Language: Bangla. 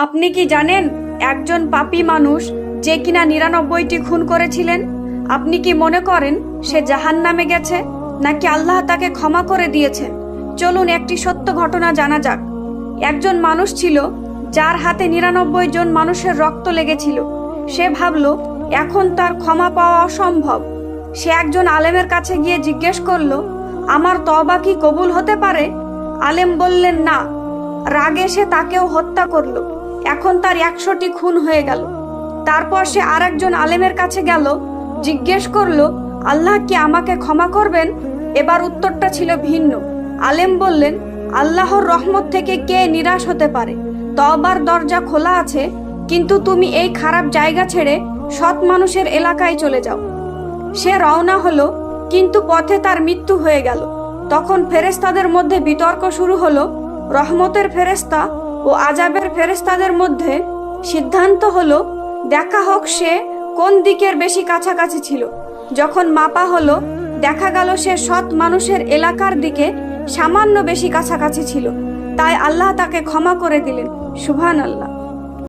আপনি কি জানেন একজন পাপী মানুষ যে কিনা ৯৯টি খুন করেছিলেন, আপনি কি মনে করেন সে জাহান্নামে গেছে নাকি আল্লাহ তাকে ক্ষমা করে দিয়েছেন? চলুন একটি সত্য ঘটনা জানা যাক। একজন মানুষ ছিল যার হাতে ৯৯ জন মানুষের রক্ত লেগেছিল। সে ভাবল এখন তার ক্ষমা পাওয়া অসম্ভব। সে একজন আলেমের কাছে গিয়ে জিজ্ঞেস করলো, আমার তওবা কি কবুল হতে পারে? আলেম বললেন না। রাগে সে তাকেও হত্যা করলো। এখন তার ১০০টি খুন হয়ে গেল। তারপর সে আরেকজন আলেমের কাছে গেল, জিজ্ঞেস করলো, আল্লাহ কি আমাকে ক্ষমা করবেন? এবার উত্তরটা ছিল ভিন্ন। আলেম বললেন, আল্লাহর রহমত থেকে কে নিরাশ হতে পারে? তওবার দরজা খোলা আছে, কিন্তু তুমি এই খারাপ জায়গা ছেড়ে সৎ মানুষের এলাকায় চলে যাও। সে রওনা হলো, কিন্তু পথে তার মৃত্যু হয়ে গেল। তখন ফেরেশতাদের মধ্যে বিতর্ক শুরু হলো। রহমতের ফেরেশতা ও আযাবের ফেরেশতাদের মধ্যে সিদ্ধান্ত হলো দেখা হোক সে কোন দিকের বেশি কাছাকাছি ছিল। যখন মাপা হলো, দেখা গেল সে সৎ মানুষের এলাকার দিকে সামান্য বেশি কাছাকাছি ছিল। তাই আল্লাহ তাকে ক্ষমা করে দিলেন। সুবহানাল্লাহ।